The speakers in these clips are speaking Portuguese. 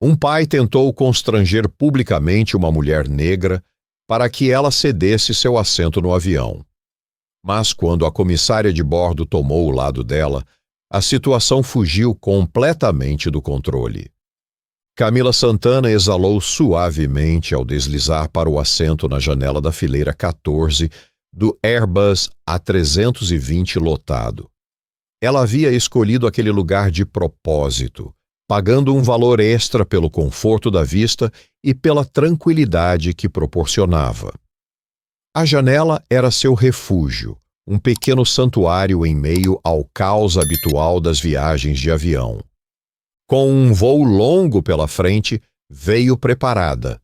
Um pai tentou constranger publicamente uma mulher negra para que ela cedesse seu assento no avião. Mas quando a comissária de bordo tomou o lado dela, a situação fugiu completamente do controle. Camila Santana exalou suavemente ao deslizar para o assento na janela da fileira 14 do Airbus A320 lotado. Ela havia escolhido aquele lugar de propósito, pagando um valor extra pelo conforto da vista e pela tranquilidade que proporcionava. A janela era seu refúgio, um pequeno santuário em meio ao caos habitual das viagens de avião. Com um voo longo pela frente, veio preparada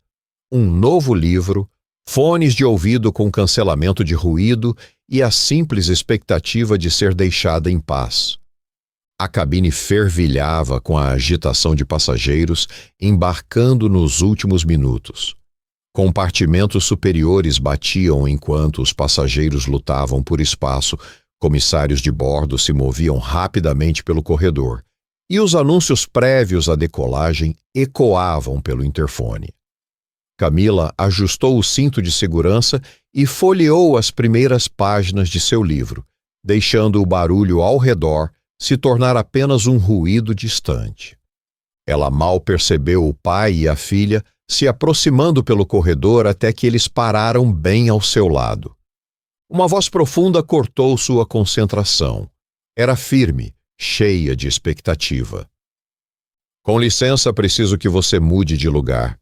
um novo livro, fones de ouvido com cancelamento de ruído e a simples expectativa de ser deixada em paz. A cabine fervilhava com a agitação de passageiros embarcando nos últimos minutos. Compartimentos superiores batiam enquanto os passageiros lutavam por espaço, comissários de bordo se moviam rapidamente pelo corredor, e os anúncios prévios à decolagem ecoavam pelo interfone. Camila ajustou o cinto de segurança e folheou as primeiras páginas de seu livro, deixando o barulho ao redor se tornar apenas um ruído distante. Ela mal percebeu o pai e a filha se aproximando pelo corredor até que eles pararam bem ao seu lado. Uma voz profunda cortou sua concentração. Era firme, cheia de expectativa. Com licença, preciso que você mude de lugar.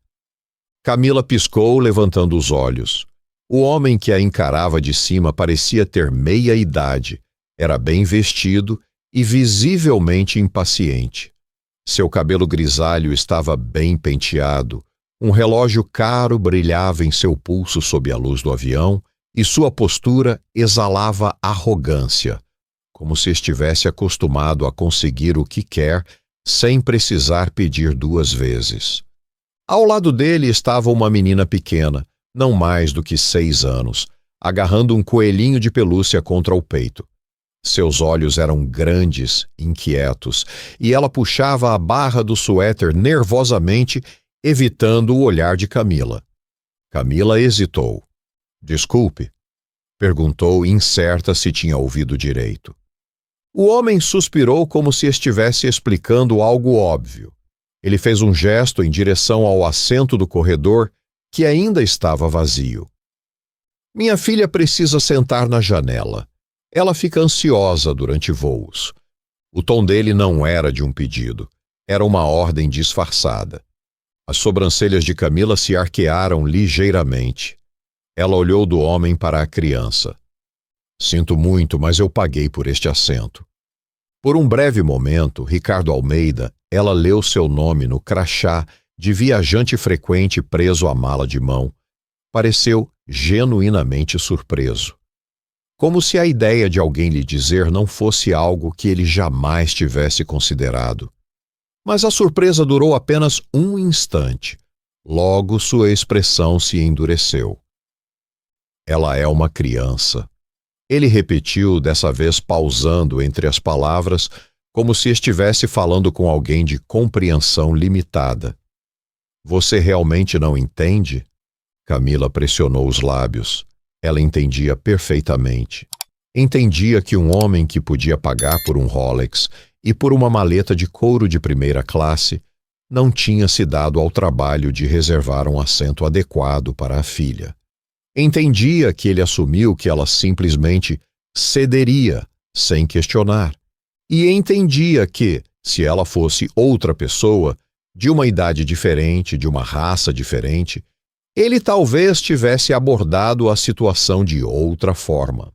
Camila piscou, levantando os olhos. O homem que a encarava de cima parecia ter meia idade, era bem vestido e visivelmente impaciente. Seu cabelo grisalho estava bem penteado, um relógio caro brilhava em seu pulso sob a luz do avião e sua postura exalava arrogância, como se estivesse acostumado a conseguir o que quer sem precisar pedir duas vezes. Ao lado dele estava uma menina pequena, não mais do que 6 anos, agarrando um coelhinho de pelúcia contra o peito. Seus olhos eram grandes, inquietos, e ela puxava a barra do suéter nervosamente, evitando o olhar de Camila. Camila hesitou. Desculpe, perguntou, incerta se tinha ouvido direito. O homem suspirou como se estivesse explicando algo óbvio. Ele fez um gesto em direção ao assento do corredor, que ainda estava vazio. Minha filha precisa sentar na janela. Ela fica ansiosa durante voos. O tom dele não era de um pedido. Era uma ordem disfarçada. As sobrancelhas de Camila se arquearam ligeiramente. Ela olhou do homem para a criança. Sinto muito, mas eu paguei por este assento. Por um breve momento, Ricardo Almeida, ela leu seu nome no crachá de viajante frequente preso à mala de mão. Pareceu genuinamente surpreso. Como se a ideia de alguém lhe dizer não fosse algo que ele jamais tivesse considerado. Mas a surpresa durou apenas um instante. Logo sua expressão se endureceu. Ela é uma criança. Ele repetiu, dessa vez pausando entre as palavras, como se estivesse falando com alguém de compreensão limitada. Você realmente não entende? Camila pressionou os lábios. Ela entendia perfeitamente. Entendia que um homem que podia pagar por um Rolex e por uma maleta de couro de primeira classe não tinha se dado ao trabalho de reservar um assento adequado para a filha. Entendia que ele assumiu que ela simplesmente cederia, sem questionar. E entendia que, se ela fosse outra pessoa, de uma idade diferente, de uma raça diferente, ele talvez tivesse abordado a situação de outra forma.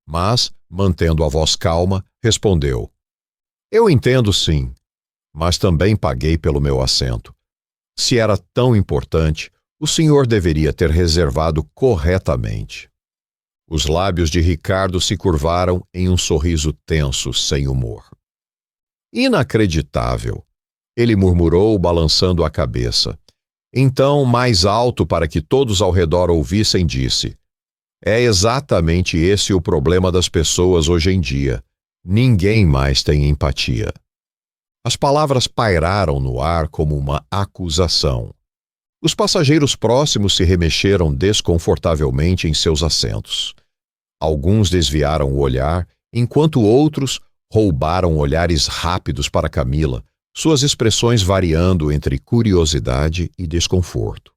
Mas, mantendo a voz calma, respondeu: Eu entendo sim, mas também paguei pelo meu assento. Se era tão importante, o senhor deveria ter reservado corretamente. Os lábios de Ricardo se curvaram em um sorriso tenso, sem humor. Inacreditável, ele murmurou, balançando a cabeça. Então, mais alto para que todos ao redor ouvissem, disse: É exatamente esse o problema das pessoas hoje em dia. Ninguém mais tem empatia. As palavras pairaram no ar como uma acusação. Os passageiros próximos se remexeram desconfortavelmente em seus assentos. Alguns desviaram o olhar, enquanto outros roubaram olhares rápidos para Camila, suas expressões variando entre curiosidade e desconforto.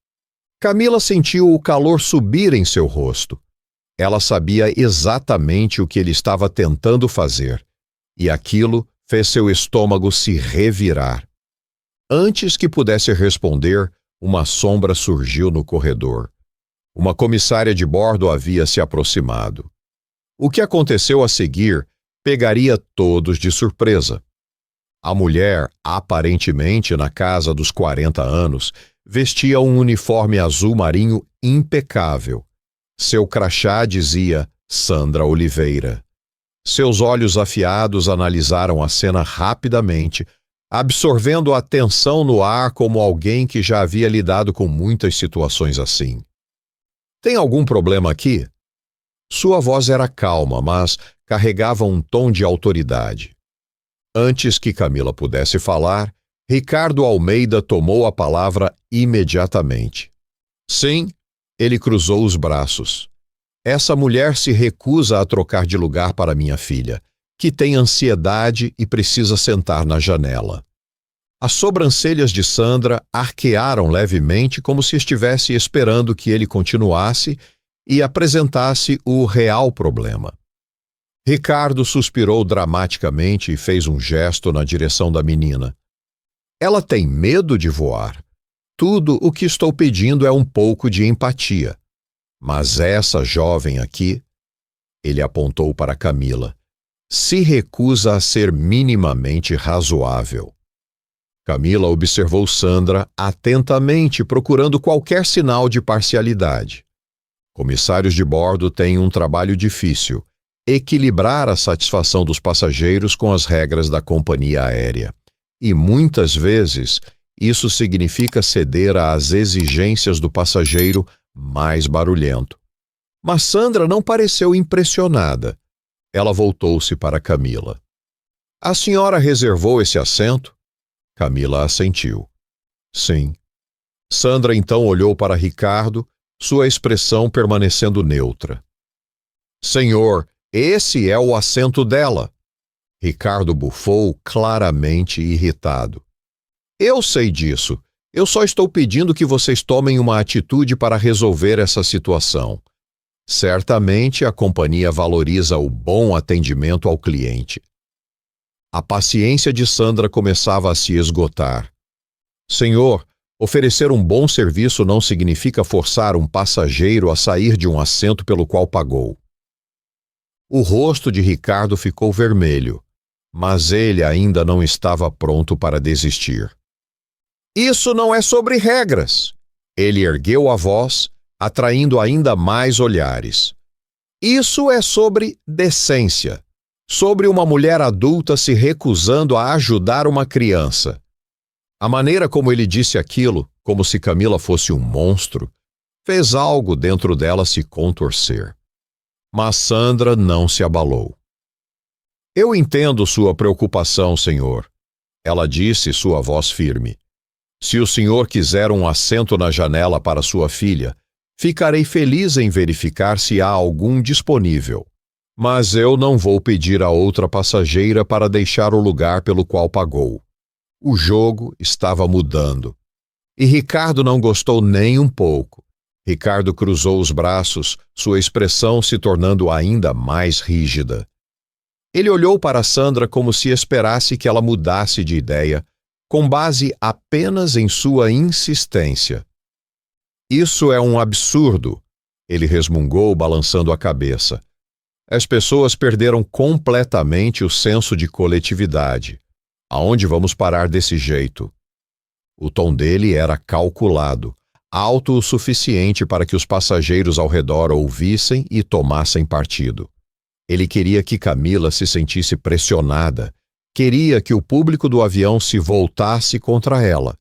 Camila sentiu o calor subir em seu rosto. Ela sabia exatamente o que ele estava tentando fazer, e aquilo fez seu estômago se revirar. Antes que pudesse responder, uma sombra surgiu no corredor. Uma comissária de bordo havia se aproximado. O que aconteceu a seguir pegaria todos de surpresa. A mulher, aparentemente na casa dos 40 anos, vestia um uniforme azul marinho impecável. Seu crachá dizia Sandra Oliveira. Seus olhos afiados analisaram a cena rapidamente, absorvendo a tensão no ar como alguém que já havia lidado com muitas situações assim. Tem algum problema aqui? Sua voz era calma, mas carregava um tom de autoridade. Antes que Camila pudesse falar, Ricardo Almeida tomou a palavra imediatamente. Sim, ele cruzou os braços. Essa mulher se recusa a trocar de lugar para minha filha, que tem ansiedade e precisa sentar na janela. As sobrancelhas de Sandra arquearam levemente como se estivesse esperando que ele continuasse e apresentasse o real problema. Ricardo suspirou dramaticamente e fez um gesto na direção da menina. Ela tem medo de voar. Tudo o que estou pedindo é um pouco de empatia. Mas essa jovem aqui, ele apontou para Camila, se recusa a ser minimamente razoável. Camila observou Sandra atentamente, procurando qualquer sinal de parcialidade. Comissários de bordo têm um trabalho difícil: equilibrar a satisfação dos passageiros com as regras da companhia aérea. E muitas vezes isso significa ceder às exigências do passageiro mais barulhento. Mas Sandra não pareceu impressionada. Ela voltou-se para Camila. A senhora reservou esse assento? Camila assentiu. Sim. Sandra então olhou para Ricardo, sua expressão permanecendo neutra. Senhor, esse é o assento dela. Ricardo bufou, claramente irritado. Eu sei disso. Eu só estou pedindo que vocês tomem uma atitude para resolver essa situação. Certamente a companhia valoriza o bom atendimento ao cliente. A paciência de Sandra começava a se esgotar. Senhor, oferecer um bom serviço não significa forçar um passageiro a sair de um assento pelo qual pagou. O rosto de Ricardo ficou vermelho, mas ele ainda não estava pronto para desistir. Isso não é sobre regras. Ele ergueu a voz, atraindo ainda mais olhares. Isso é sobre decência. Sobre uma mulher adulta se recusando a ajudar uma criança. A maneira como ele disse aquilo, como se Camila fosse um monstro, fez algo dentro dela se contorcer. Mas Sandra não se abalou. Eu entendo sua preocupação, senhor. Ela disse, sua voz firme. Se o senhor quiser um assento na janela para sua filha, ficarei feliz em verificar se há algum disponível. Mas eu não vou pedir a outra passageira para deixar o lugar pelo qual pagou. O jogo estava mudando. E Ricardo não gostou nem um pouco. Ricardo cruzou os braços, sua expressão se tornando ainda mais rígida. Ele olhou para Sandra como se esperasse que ela mudasse de ideia, com base apenas em sua insistência. Isso é um absurdo, ele resmungou, balançando a cabeça. As pessoas perderam completamente o senso de coletividade. Aonde vamos parar desse jeito? O tom dele era calculado, alto o suficiente para que os passageiros ao redor ouvissem e tomassem partido. Ele queria que Camila se sentisse pressionada, queria que o público do avião se voltasse contra ela.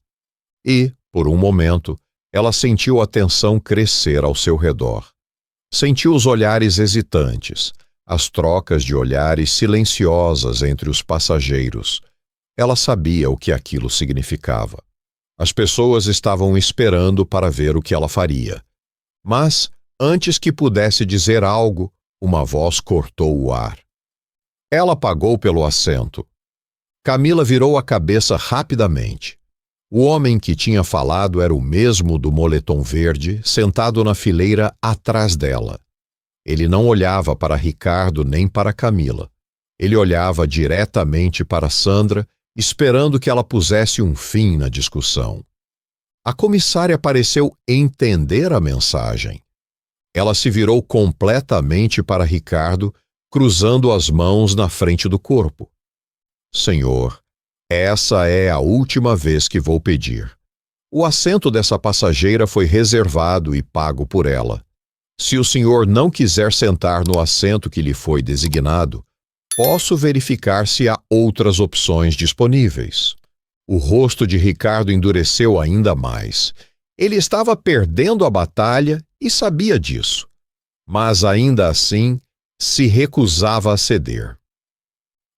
E, por um momento, ela sentiu a tensão crescer ao seu redor. Sentiu os olhares hesitantes, as trocas de olhares silenciosas entre os passageiros. Ela sabia o que aquilo significava. As pessoas estavam esperando para ver o que ela faria. Mas, antes que pudesse dizer algo, uma voz cortou o ar. Ela pagou pelo assento. Camila virou a cabeça rapidamente. O homem que tinha falado era o mesmo do moletom verde, sentado na fileira atrás dela. Ele não olhava para Ricardo nem para Camila. Ele olhava diretamente para Sandra, esperando que ela pusesse um fim na discussão. A comissária pareceu entender a mensagem. Ela se virou completamente para Ricardo, cruzando as mãos na frente do corpo. Senhor, essa é a última vez que vou pedir. O assento dessa passageira foi reservado e pago por ela. Se o senhor não quiser sentar no assento que lhe foi designado, posso verificar se há outras opções disponíveis. O rosto de Ricardo endureceu ainda mais. Ele estava perdendo a batalha e sabia disso. Mas ainda assim, se recusava a ceder.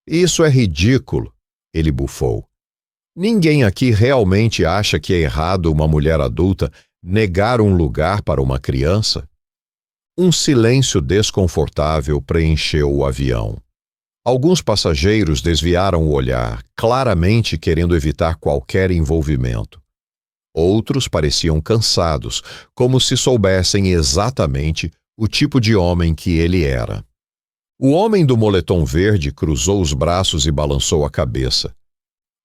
Isso é ridículo, ele bufou. Ninguém aqui realmente acha que é errado uma mulher adulta negar um lugar para uma criança? Um silêncio desconfortável preencheu o avião. Alguns passageiros desviaram o olhar, claramente querendo evitar qualquer envolvimento. Outros pareciam cansados, como se soubessem exatamente o tipo de homem que ele era. O homem do moletom verde cruzou os braços e balançou a cabeça.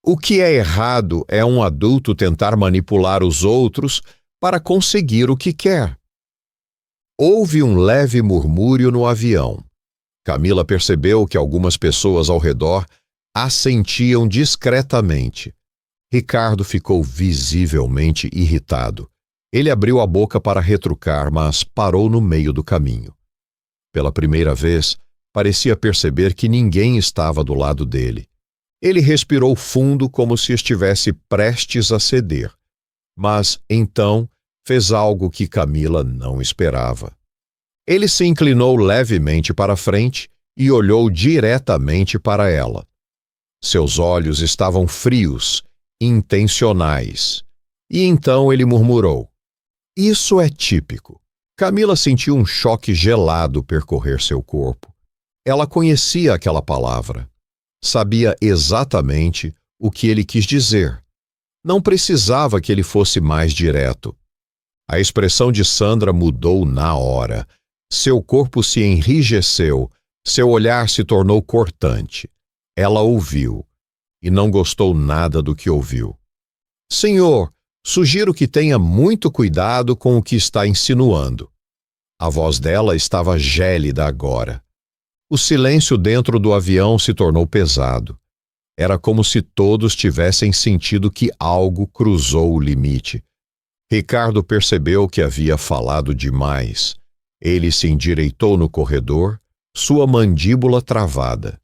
O que é errado é um adulto tentar manipular os outros para conseguir o que quer. Houve um leve murmúrio no avião. Camila percebeu que algumas pessoas ao redor assentiam discretamente. Ricardo ficou visivelmente irritado. Ele abriu a boca para retrucar, mas parou no meio do caminho. Pela primeira vez, parecia perceber que ninguém estava do lado dele. Ele respirou fundo como se estivesse prestes a ceder. Mas, então, fez algo que Camila não esperava. Ele se inclinou levemente para frente e olhou diretamente para ela. Seus olhos estavam frios, intencionais. E então ele murmurou: "Isso é típico." Camila sentiu um choque gelado percorrer seu corpo. Ela conhecia aquela palavra. Sabia exatamente o que ele quis dizer. Não precisava que ele fosse mais direto. A expressão de Sandra mudou na hora. Seu corpo se enrijeceu, seu olhar se tornou cortante. Ela ouviu, e não gostou nada do que ouviu. "Senhor, sugiro que tenha muito cuidado com o que está insinuando." A voz dela estava gélida agora. O silêncio dentro do avião se tornou pesado. Era como se todos tivessem sentido que algo cruzou o limite. Ricardo percebeu que havia falado demais. Ele se endireitou no corredor, sua mandíbula travada.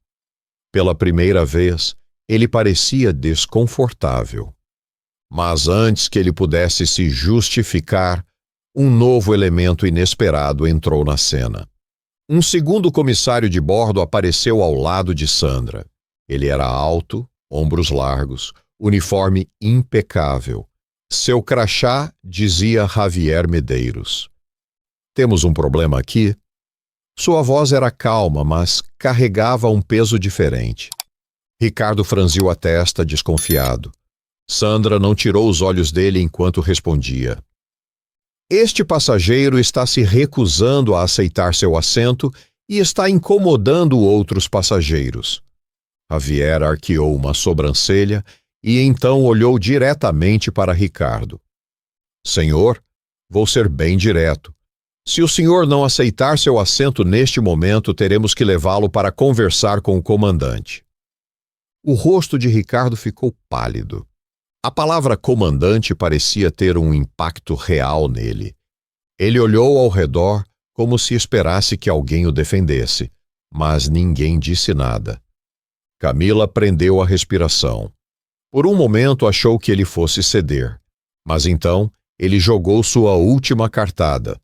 Pela primeira vez, ele parecia desconfortável. Mas antes que ele pudesse se justificar, um novo elemento inesperado entrou na cena. Um segundo comissário de bordo apareceu ao lado de Sandra. Ele era alto, ombros largos, uniforme impecável. Seu crachá dizia Javier Medeiros. "Temos um problema aqui?" Sua voz era calma, mas carregava um peso diferente. Ricardo franziu a testa, desconfiado. Sandra não tirou os olhos dele enquanto respondia: "Este passageiro está se recusando a aceitar seu assento e está incomodando outros passageiros." Javier arqueou uma sobrancelha e então olhou diretamente para Ricardo. "Senhor, vou ser bem direto. Se o senhor não aceitar seu assento neste momento, teremos que levá-lo para conversar com o comandante." O rosto de Ricardo ficou pálido. A palavra comandante parecia ter um impacto real nele. Ele olhou ao redor como se esperasse que alguém o defendesse, mas ninguém disse nada. Camila prendeu a respiração. Por um momento achou que ele fosse ceder, mas então ele jogou sua última cartada.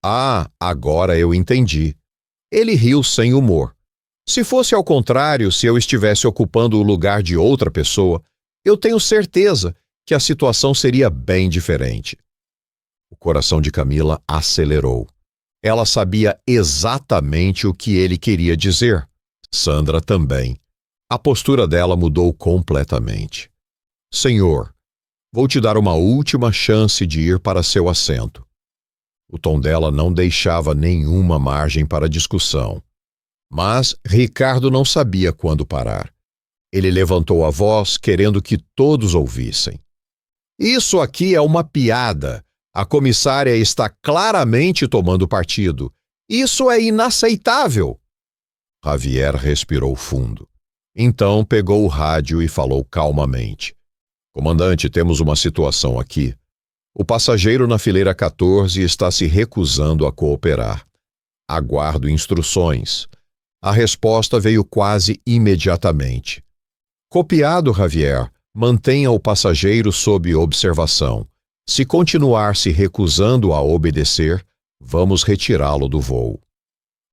"Ah, agora eu entendi." Ele riu sem humor. Se fosse ao contrário, se eu estivesse ocupando o lugar de outra pessoa, eu tenho certeza que a situação seria bem diferente. O coração de Camila acelerou. Ela sabia exatamente o que ele queria dizer. Sandra também. A postura dela mudou completamente. Senhor, vou te dar uma última chance de ir para seu assento. O tom dela não deixava nenhuma margem para discussão. Mas Ricardo não sabia quando parar. Ele levantou a voz, querendo que todos ouvissem. Isso aqui é uma piada. A comissária está claramente tomando partido. Isso é inaceitável. Javier respirou fundo. Então pegou o rádio e falou calmamente. Comandante, temos uma situação aqui. O passageiro na fileira 14 está se recusando a cooperar. Aguardo instruções. A resposta veio quase imediatamente. Copiado, Javier, mantenha o passageiro sob observação. Se continuar se recusando a obedecer, vamos retirá-lo do voo.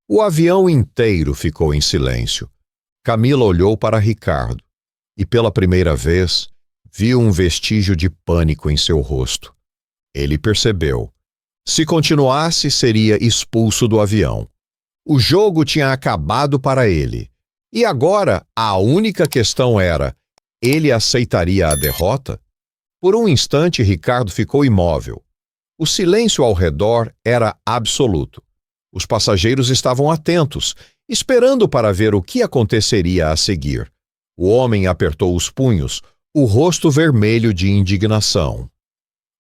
O avião inteiro ficou em silêncio. Camila olhou para Ricardo e, pela primeira vez, viu um vestígio de pânico em seu rosto. Ele percebeu. Se continuasse, seria expulso do avião. O jogo tinha acabado para ele. E agora, a única questão era: ele aceitaria a derrota? Por um instante, Ricardo ficou imóvel. O silêncio ao redor era absoluto. Os passageiros estavam atentos, esperando para ver o que aconteceria a seguir. O homem apertou os punhos, o rosto vermelho de indignação.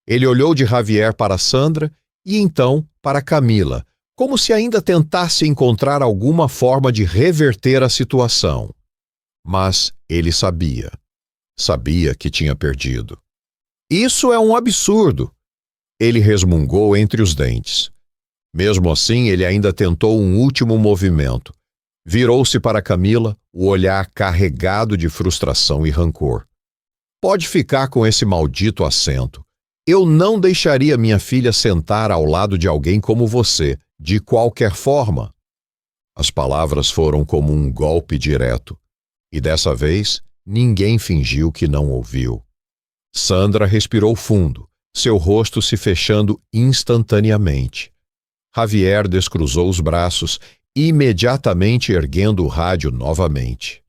Ele olhou de Javier para Sandra e então para Camila, como se ainda tentasse encontrar alguma forma de reverter a situação. Mas ele sabia. Sabia que tinha perdido. Isso é um absurdo. Ele resmungou entre os dentes. Mesmo assim, ele ainda tentou um último movimento. Virou-se para Camila, o olhar carregado de frustração e rancor. Pode ficar com esse maldito assento. Eu não deixaria minha filha sentar ao lado de alguém como você, de qualquer forma. As palavras foram como um golpe direto. E dessa vez, ninguém fingiu que não ouviu. Sandra respirou fundo, seu rosto se fechando instantaneamente. Javier descruzou os braços, imediatamente erguendo o rádio novamente.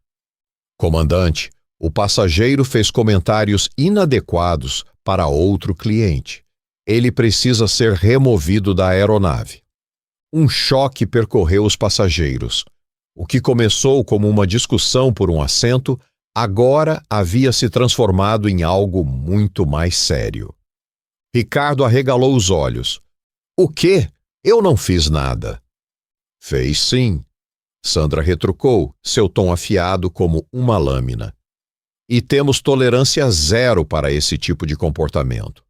Comandante, o passageiro fez comentários inadequados para outro cliente. Ele precisa ser removido da aeronave. Um choque percorreu os passageiros. O que começou como uma discussão por um assento, agora havia se transformado em algo muito mais sério. Ricardo arregalou os olhos. O quê? Eu não fiz nada. Fez sim. Sandra retrucou, seu tom afiado como uma lâmina. E temos tolerância zero para esse tipo de comportamento.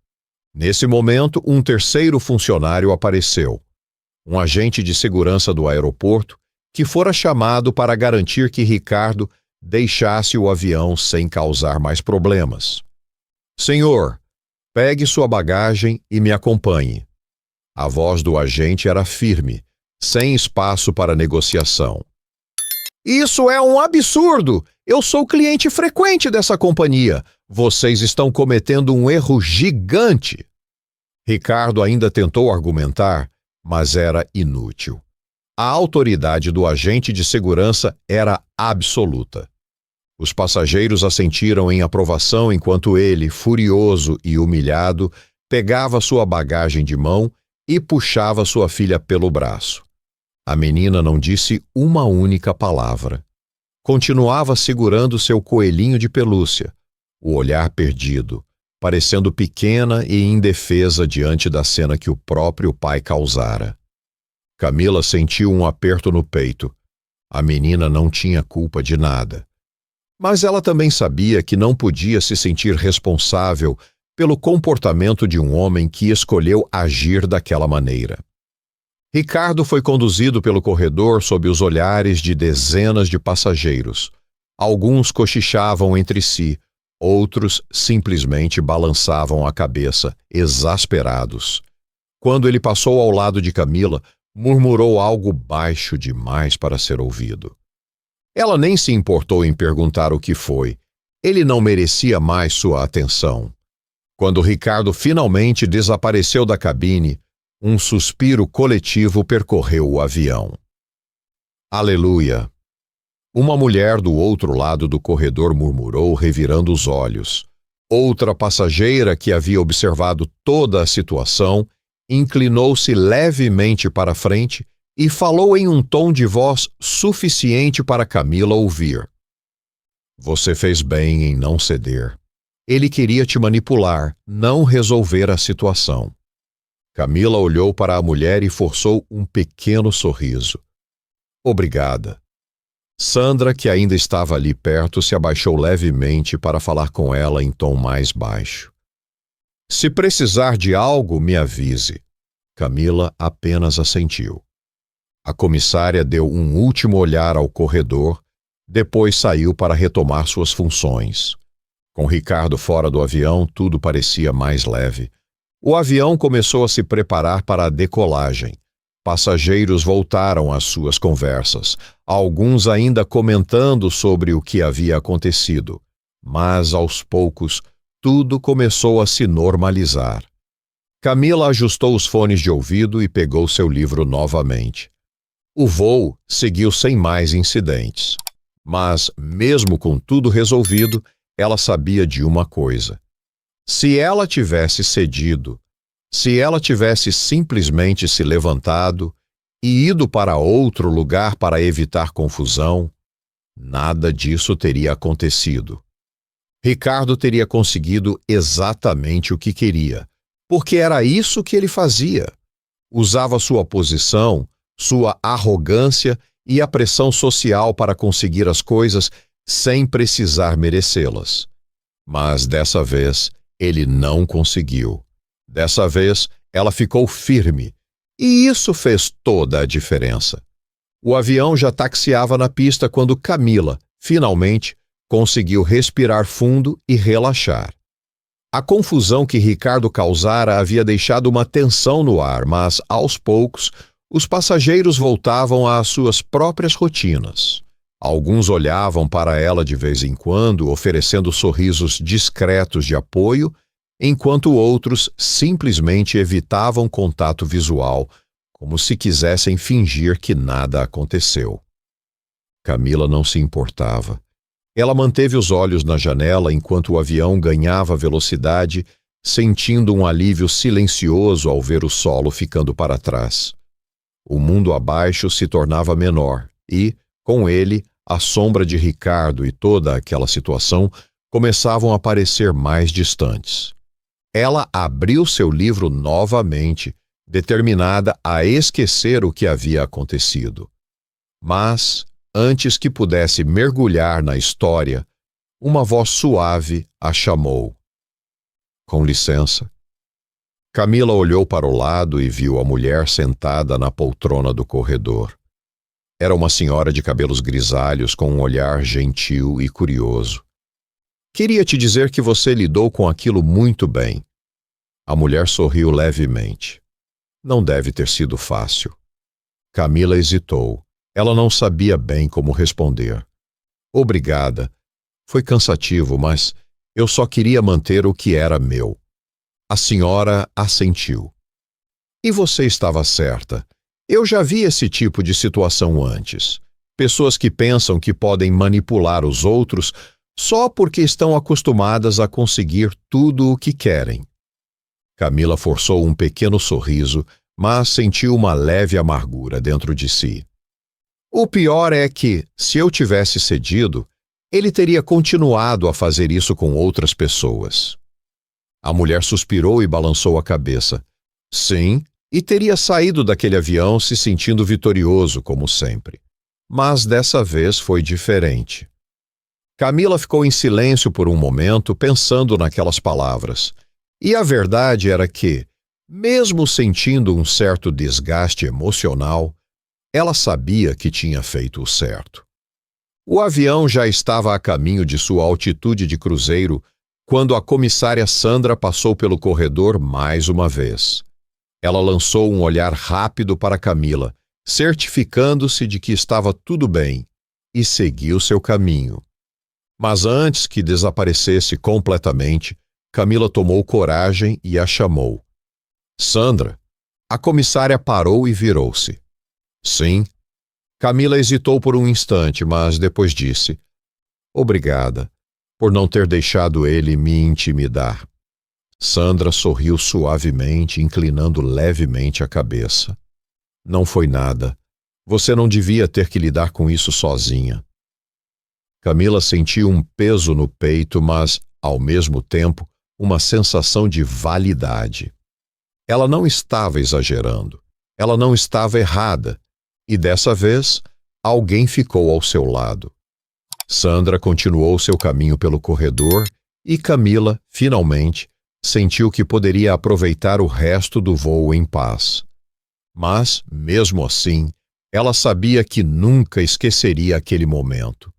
Nesse momento, um terceiro funcionário apareceu. Um agente de segurança do aeroporto que fora chamado para garantir que Ricardo deixasse o avião sem causar mais problemas. Senhor, pegue sua bagagem e me acompanhe. A voz do agente era firme, sem espaço para negociação. Isso é um absurdo! Eu sou cliente frequente dessa companhia. Vocês estão cometendo um erro gigante. Ricardo ainda tentou argumentar, mas era inútil. A autoridade do agente de segurança era absoluta. Os passageiros assentiram em aprovação enquanto ele, furioso e humilhado, pegava sua bagagem de mão e puxava sua filha pelo braço. A menina não disse uma única palavra. Continuava segurando seu coelhinho de pelúcia, o olhar perdido, parecendo pequena e indefesa diante da cena que o próprio pai causara. Camila sentiu um aperto no peito. A menina não tinha culpa de nada. Mas ela também sabia que não podia se sentir responsável pelo comportamento de um homem que escolheu agir daquela maneira. Ricardo foi conduzido pelo corredor sob os olhares de dezenas de passageiros. Alguns cochichavam entre si, outros simplesmente balançavam a cabeça, exasperados. Quando ele passou ao lado de Camila, murmurou algo baixo demais para ser ouvido. Ela nem se importou em perguntar o que foi. Ele não merecia mais sua atenção. Quando Ricardo finalmente desapareceu da cabine, um suspiro coletivo percorreu o avião. Aleluia! Uma mulher do outro lado do corredor murmurou, revirando os olhos. Outra passageira, que havia observado toda a situação, inclinou-se levemente para frente e falou em um tom de voz suficiente para Camila ouvir. Você fez bem em não ceder. Ele queria te manipular, não resolver a situação. Camila olhou para a mulher e forçou um pequeno sorriso. Obrigada. Sandra, que ainda estava ali perto, se abaixou levemente para falar com ela em tom mais baixo. Se precisar de algo, me avise. Camila apenas assentiu. A comissária deu um último olhar ao corredor, depois saiu para retomar suas funções. Com Ricardo fora do avião, tudo parecia mais leve. O avião começou a se preparar para a decolagem. Passageiros voltaram às suas conversas, alguns ainda comentando sobre o que havia acontecido. Mas, aos poucos, tudo começou a se normalizar. Camila ajustou os fones de ouvido e pegou seu livro novamente. O voo seguiu sem mais incidentes. Mas, mesmo com tudo resolvido, ela sabia de uma coisa. Se ela tivesse cedido, se ela tivesse simplesmente se levantado e ido para outro lugar para evitar confusão, nada disso teria acontecido. Ricardo teria conseguido exatamente o que queria, porque era isso que ele fazia. Usava sua posição, sua arrogância e a pressão social para conseguir as coisas sem precisar merecê-las. Mas dessa vez, ele não conseguiu. Dessa vez, ela ficou firme, e isso fez toda a diferença. O avião já taxiava na pista quando Camila, finalmente, conseguiu respirar fundo e relaxar. A confusão que Ricardo causara havia deixado uma tensão no ar, mas, aos poucos, os passageiros voltavam às suas próprias rotinas. Alguns olhavam para ela de vez em quando, oferecendo sorrisos discretos de apoio, enquanto outros simplesmente evitavam contato visual, como se quisessem fingir que nada aconteceu. Camila não se importava. Ela manteve os olhos na janela enquanto o avião ganhava velocidade, sentindo um alívio silencioso ao ver o solo ficando para trás. O mundo abaixo se tornava menor e, com ele, a sombra de Ricardo e toda aquela situação começavam a parecer mais distantes. Ela abriu seu livro novamente, determinada a esquecer o que havia acontecido. Mas, antes que pudesse mergulhar na história, uma voz suave a chamou. Com licença. Camila olhou para o lado e viu a mulher sentada na poltrona do corredor. Era uma senhora de cabelos grisalhos com um olhar gentil e curioso. Queria te dizer que você lidou com aquilo muito bem. A mulher sorriu levemente. Não deve ter sido fácil. Camila hesitou. Ela não sabia bem como responder. Obrigada. Foi cansativo, mas eu só queria manter o que era meu. A senhora assentiu. E você estava certa. Eu já vi esse tipo de situação antes. Pessoas que pensam que podem manipular os outros só porque estão acostumadas a conseguir tudo o que querem. Camila forçou um pequeno sorriso, mas sentiu uma leve amargura dentro de si. O pior é que, se eu tivesse cedido, ele teria continuado a fazer isso com outras pessoas. A mulher suspirou e balançou a cabeça. Sim, e teria saído daquele avião se sentindo vitorioso, como sempre. Mas dessa vez foi diferente. Camila ficou em silêncio por um momento, pensando naquelas palavras. E a verdade era que, mesmo sentindo um certo desgaste emocional, ela sabia que tinha feito o certo. O avião já estava a caminho de sua altitude de cruzeiro quando a comissária Sandra passou pelo corredor mais uma vez. Ela lançou um olhar rápido para Camila, certificando-se de que estava tudo bem, e seguiu seu caminho. Mas antes que desaparecesse completamente, Camila tomou coragem e a chamou. Sandra, a comissária parou e virou-se. Sim. Camila hesitou por um instante, mas depois disse: Obrigada por não ter deixado ele me intimidar. Sandra sorriu suavemente, inclinando levemente a cabeça. Não foi nada. Você não devia ter que lidar com isso sozinha. Camila sentiu um peso no peito, mas, ao mesmo tempo, uma sensação de validade. Ela não estava exagerando. Ela não estava errada. E dessa vez, alguém ficou ao seu lado. Sandra continuou seu caminho pelo corredor e Camila, finalmente, sentiu que poderia aproveitar o resto do voo em paz. Mas, mesmo assim, ela sabia que nunca esqueceria aquele momento.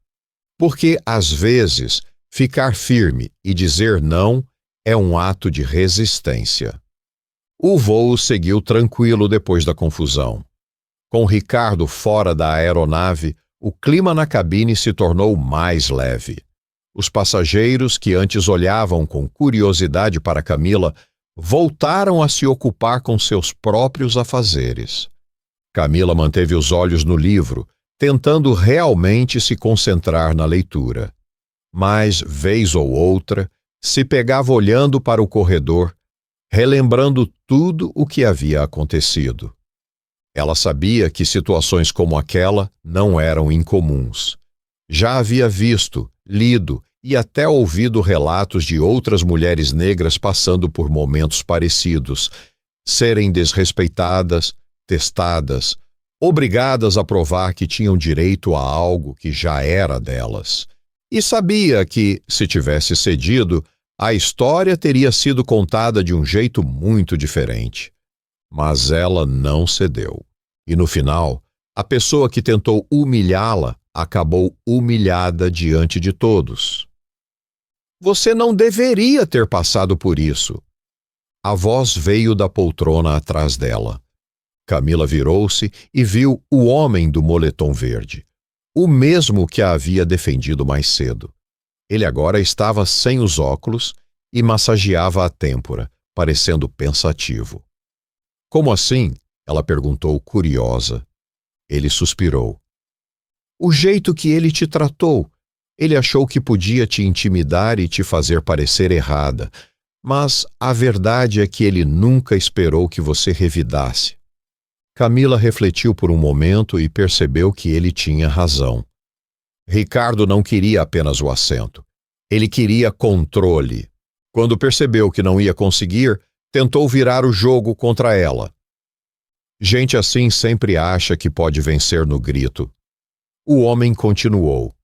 Porque, às vezes, ficar firme e dizer não é um ato de resistência. O voo seguiu tranquilo depois da confusão. Com Ricardo fora da aeronave, o clima na cabine se tornou mais leve. Os passageiros, que antes olhavam com curiosidade para Camila, voltaram a se ocupar com seus próprios afazeres. Camila manteve os olhos no livro, tentando realmente se concentrar na leitura. Mas, vez ou outra, se pegava olhando para o corredor, relembrando tudo o que havia acontecido. Ela sabia que situações como aquela não eram incomuns. Já havia visto, lido e até ouvido relatos de outras mulheres negras passando por momentos parecidos, serem desrespeitadas, testadas, obrigadas a provar que tinham direito a algo que já era delas. E sabia que, se tivesse cedido, a história teria sido contada de um jeito muito diferente. Mas ela não cedeu. E no final, a pessoa que tentou humilhá-la acabou humilhada diante de todos. Você não deveria ter passado por isso. A voz veio da poltrona atrás dela. Camila virou-se e viu o homem do moletom verde, o mesmo que a havia defendido mais cedo. Ele agora estava sem os óculos e massageava a têmpora, parecendo pensativo. Como assim? Ela perguntou, curiosa. Ele suspirou. O jeito que ele te tratou. Ele achou que podia te intimidar e te fazer parecer errada, mas a verdade é que ele nunca esperou que você revidasse. Camila refletiu por um momento e percebeu que ele tinha razão. Ricardo não queria apenas o assento. Ele queria controle. Quando percebeu que não ia conseguir, tentou virar o jogo contra ela. Gente assim sempre acha que pode vencer no grito. O homem continuou.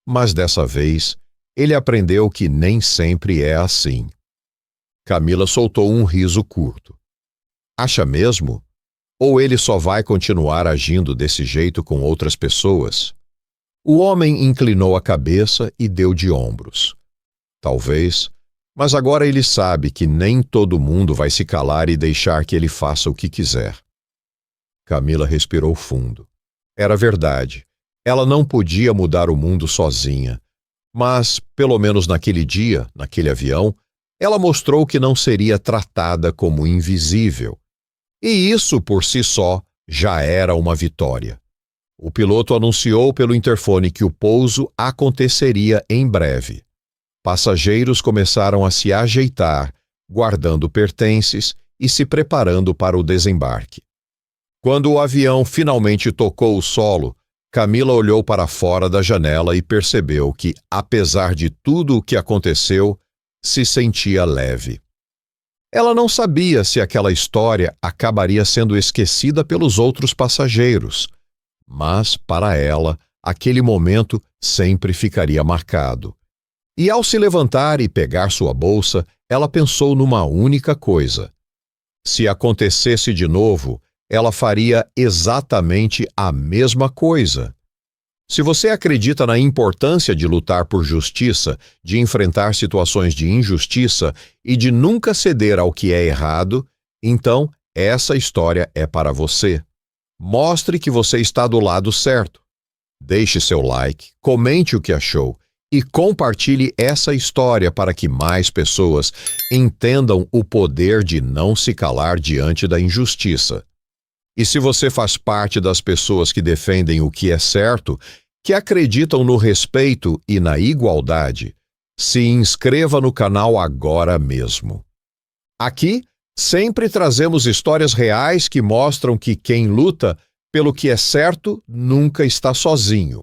Mas dessa vez, ele aprendeu que nem sempre é assim. Camila soltou um riso curto. Acha mesmo? Ou ele só vai continuar agindo desse jeito com outras pessoas? O homem inclinou a cabeça e deu de ombros. Talvez, mas agora ele sabe que nem todo mundo vai se calar e deixar que ele faça o que quiser. Camila respirou fundo. Era verdade. Ela não podia mudar o mundo sozinha. Mas, pelo menos naquele dia, naquele avião, ela mostrou que não seria tratada como invisível. E isso, por si só, já era uma vitória. O piloto anunciou pelo interfone que o pouso aconteceria em breve. Passageiros começaram a se ajeitar, guardando pertences e se preparando para o desembarque. Quando o avião finalmente tocou o solo, Camila olhou para fora da janela e percebeu que, apesar de tudo o que aconteceu, se sentia leve. Ela não sabia se aquela história acabaria sendo esquecida pelos outros passageiros, mas, para ela, aquele momento sempre ficaria marcado. E ao se levantar e pegar sua bolsa, ela pensou numa única coisa. Se acontecesse de novo, ela faria exatamente a mesma coisa. Se você acredita na importância de lutar por justiça, de enfrentar situações de injustiça e de nunca ceder ao que é errado, então essa história é para você. Mostre que você está do lado certo. Deixe seu like, comente o que achou e compartilhe essa história para que mais pessoas entendam o poder de não se calar diante da injustiça. E se você faz parte das pessoas que defendem o que é certo, que acreditam no respeito e na igualdade, se inscreva no canal agora mesmo. Aqui, sempre trazemos histórias reais que mostram que quem luta pelo que é certo nunca está sozinho.